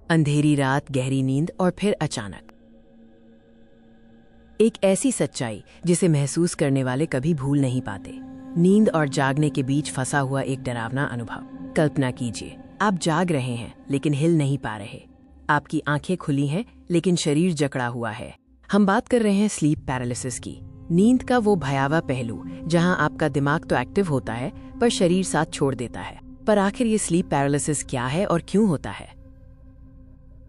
अंधेरी रात, गहरी नींद और फिर अचानक एक ऐसी सच्चाई जिसे महसूस करने वाले कभी भूल नहीं पाते। नींद और जागने के बीच फंसा हुआ एक डरावना अनुभव। कल्पना कीजिए, आप जाग रहे हैं लेकिन हिल नहीं पा रहे। आपकी आंखें खुली हैं लेकिन शरीर जकड़ा हुआ है। हम बात कर रहे हैं स्लीप पैरालिसिस की। नींद का वो भयावह पहलू जहां आपका दिमाग तो एक्टिव होता है पर शरीर साथ छोड़ देता है। पर आखिर ये स्लीप पैरालिसिस क्या है और क्यों होता है?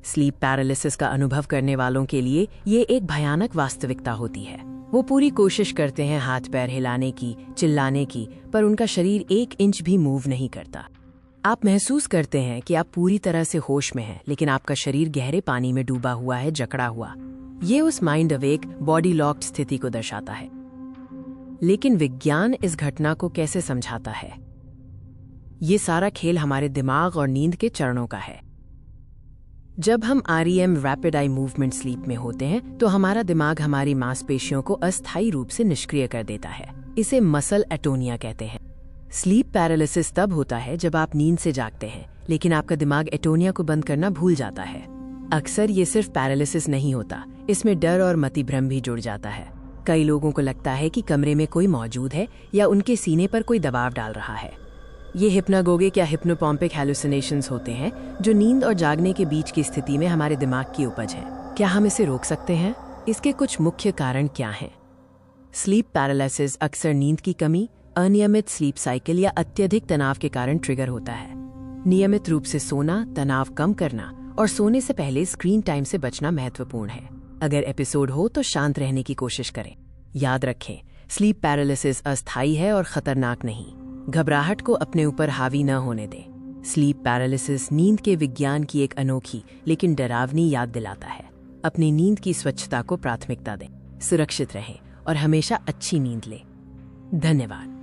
स्लीप पैरालिसिस का अनुभव करने वालों के लिए ये एक भयानक वास्तविकता होती है। वो पूरी कोशिश करते हैं हाथ पैर हिलाने की, चिल्लाने की, पर उनका शरीर 1 इंच भी मूव नहीं करता। आप महसूस करते हैं कि आप पूरी तरह से होश में हैं, लेकिन आपका शरीर गहरे पानी में डूबा हुआ है, जकड़ा हुआ। ये उस माइंड अवेक, बॉडी लॉक्ड स्थिति को दर्शाता है। लेकिन विज्ञान इस घटना को कैसे समझाता है? ये सारा खेल हमारे दिमाग और नींद के चरणों का है। जब हम REM rapid eye movement sleep में होते हैं तो हमारा दिमाग हमारी मांसपेशियों को अस्थायी रूप से निष्क्रिय कर देता है। इसे मसल एटोनिया कहते हैं। स्लीप पैरालिसिस तब होता है जब आप नींद से जागते हैं लेकिन आपका दिमाग एटोनिया को बंद करना भूल जाता है। अक्सर ये सिर्फ पैरालिसिस नहीं होता, इसमें डर और मतिभ्रम भी जुड़ जाता है। कई लोगों को लगता है कि कमरे में कोई मौजूद है या उनके सीने पर कोई दबाव डाल रहा है। ये हिप्नागोगिक या हिप्नोपॉम्पिक हैलुसिनेशंस होते हैं जो नींद और जागने के बीच की स्थिति में हमारे दिमाग की उपज है। क्या हम इसे रोक सकते हैं? इसके कुछ मुख्य कारण क्या हैं? स्लीप पैरालिसिस अक्सर नींद की कमी, अनियमित स्लीप साइकिल या अत्यधिक तनाव के कारण ट्रिगर होता है। नियमित रूप से सोना, तनाव कम करना और सोने से पहले स्क्रीन टाइम से बचना महत्वपूर्ण है। अगर एपिसोड हो तो शांत रहने की कोशिश करें। याद रखें, स्लीप पैरालिसिस अस्थायी है और खतरनाक नहीं। घबराहट को अपने ऊपर हावी न होने दें। स्लीप पैरालिसिस नींद के विज्ञान की एक अनोखी लेकिन डरावनी याद दिलाता है। अपनी नींद की स्वच्छता को प्राथमिकता दें, सुरक्षित रहें और हमेशा अच्छी नींद लें। धन्यवाद।